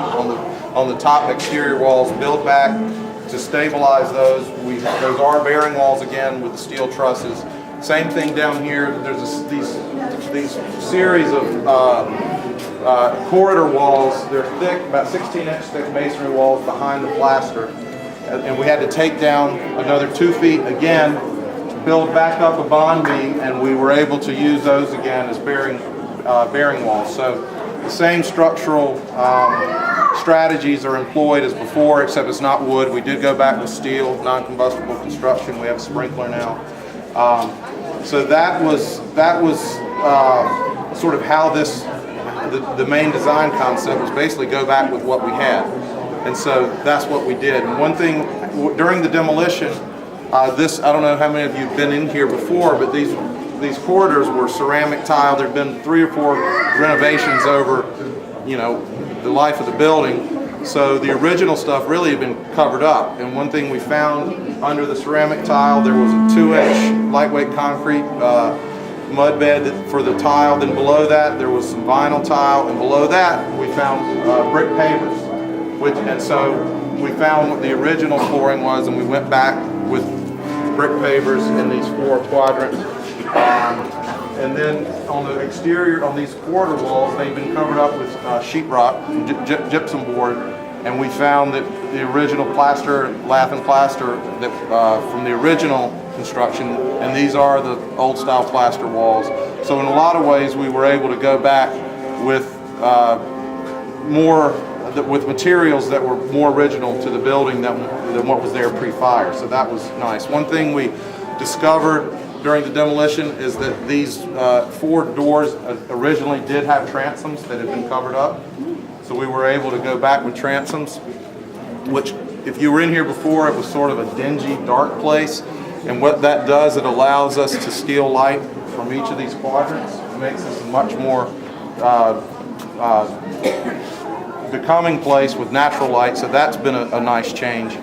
on the top exterior walls, build back to stabilize those. Those are bearing walls again with the steel trusses. Same thing down here. There's these series of corridor walls. They're thick, about 16-inch thick masonry walls behind the plaster, and we had to take down another 2 feet again, build back up a bond beam, and we were able to use those again as bearing walls. So the same structural strategies are employed as before, except it's not wood. We did go back with steel, non-combustible construction. We have a sprinkler now. So that was sort of how the main design concept was basically go back with what we had. And so that's what we did. And one thing, during the demolition, I don't know how many of you have been in here before, but these corridors were ceramic tile. There have been 3 or 4 renovations over, the life of the building. So the original stuff really had been covered up. And one thing we found under the ceramic tile, there was a 2-inch lightweight concrete mud bed for the tile. Then below that, there was some vinyl tile. And below that, we found brick pavers. And so we found what the original flooring was, and we went back with brick pavers in these 4 quadrants. And then on the exterior, on these corridor walls, they've been covered up with sheetrock, gypsum board, and we found that the original plaster, lath and plaster, that from the original construction, and these are the old style plaster walls. So in a lot of ways, we were able to go back with with materials that were more original to the building than what was there pre-fire. So that was nice. One thing we discovered during the demolition is that these 4 doors originally did have transoms that had been covered up. So we were able to go back with transoms, which if you were in here before, it was sort of a dingy, dark place. And what that does, it allows us to steal light from each of these quadrants. It makes this a much more becoming place with natural light. So that's been a nice change.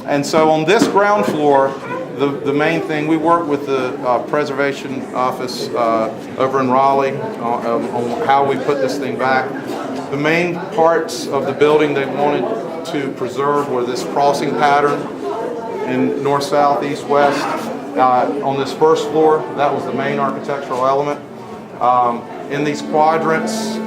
And so on this ground floor, the main thing, we work with the preservation office over in Raleigh on how we put this thing back. The main parts of the building they wanted to preserve were this crossing pattern in north, south, east, west. On this first floor, that was the main architectural element. In these quadrants,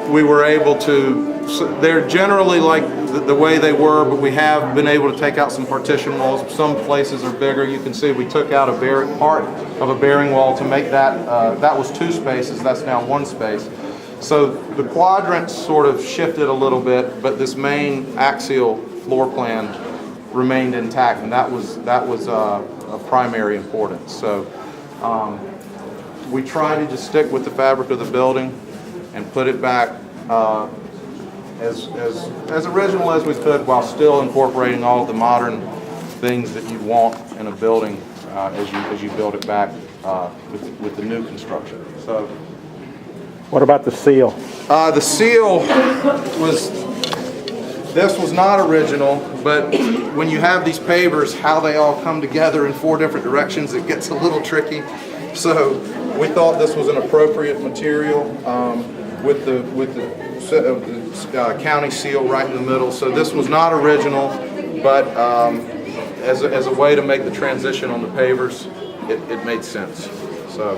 we were able to, they're generally like the way they were, but we have been able to take out some partition walls. Some places are bigger. You can see we took out a part of a bearing wall to make that, that was 2 spaces, that's now 1 space. So the quadrants sort of shifted a little bit, but this main axial floor plan remained intact, and that was of primary importance. So we tried to just stick with the fabric of the building and put it back as original as we could, while still incorporating all of the modern things that you want in a building as you build it back with the new construction. So, what about the seal? The seal this was not original, but when you have these pavers, how they all come together in 4 different directions, it gets a little tricky. So we thought this was an appropriate material with the county seal right in the middle. So this was not original, but as a way to make the transition on the pavers, it made sense. So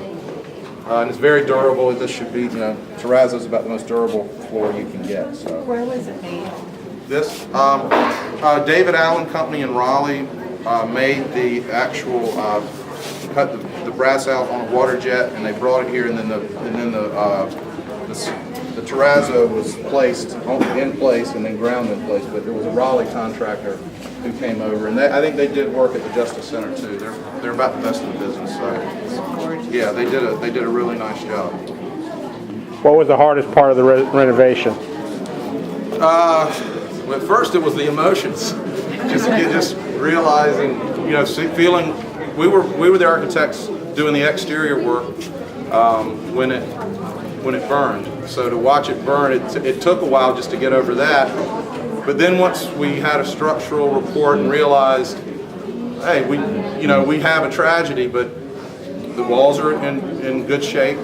and it's very durable. This should be, terrazzo is about the most durable floor you can get. So where was it made? This David Allen Company in Raleigh made the actual cut the brass out on a water jet, and they brought it here, and then the terrazzo was placed in place and then ground in place. But there was a Raleigh contractor who came over, and I think they did work at the Justice Center too. They're about the best in the business. So yeah, they did a really nice job. What was the hardest part of the renovation? Well, at first it was the emotions, just realizing, feeling we were the architects doing the exterior work when it burned. So to watch it burn, it took a while just to get over that. But then once we had a structural report and realized, hey, we have a tragedy, but the walls are in good shape.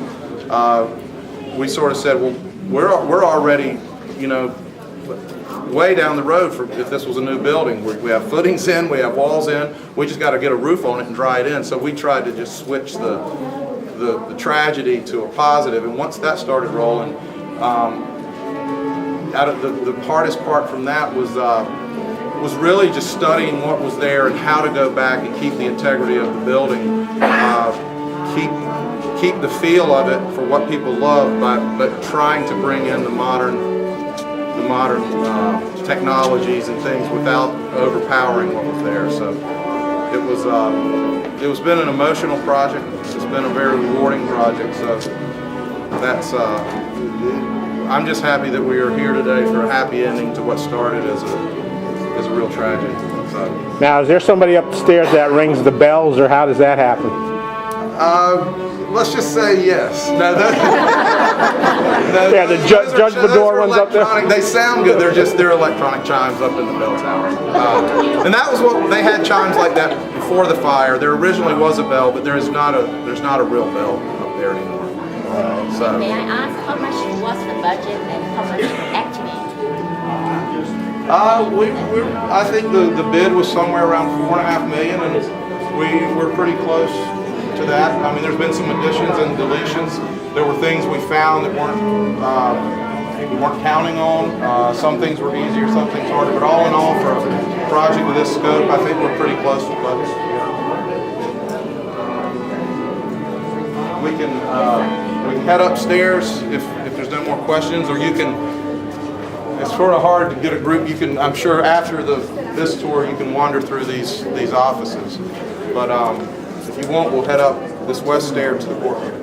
We sort of said, well, we're already, you know, way down the road for if this was a new building. We have footings in, we have walls in. We just got to get a roof on it and dry it in. So we tried to just switch the tragedy to a positive. And once that started rolling, out of the hardest part from that was really just studying what was there and how to go back and keep the integrity of the building, keep the feel of it for what people love, but trying to bring in the modern technologies and things without overpowering what was there. So it was been an emotional project. It's been a very rewarding project. So that's I'm just happy that we are here today for a happy ending to what started as a real tragedy. So, now, is there somebody upstairs that rings the bells, or how does that happen? Let's just say yes. No, Yeah, the Judge Bedore ones up there. They sound good. They're electronic chimes up in the bell tower. And that was what they had, chimes like that before the fire. There originally was a bell, but there's not a real bell up there anymore. So. May I ask how much was the budget and how much actually? I think the bid was somewhere around $4.5 million, and we were pretty close to that. I mean, there's been some additions and deletions. There were things we found that we weren't counting on. Some things were easier, some things harder, but all in all, for a project of this scope, I think we're pretty close to budget. We can head upstairs if there's no more questions, or you can. It's sort of hard to get a group. You can, I'm sure, after this tour, you can wander through these offices. But if you want, we'll head up this west stair to the courtroom.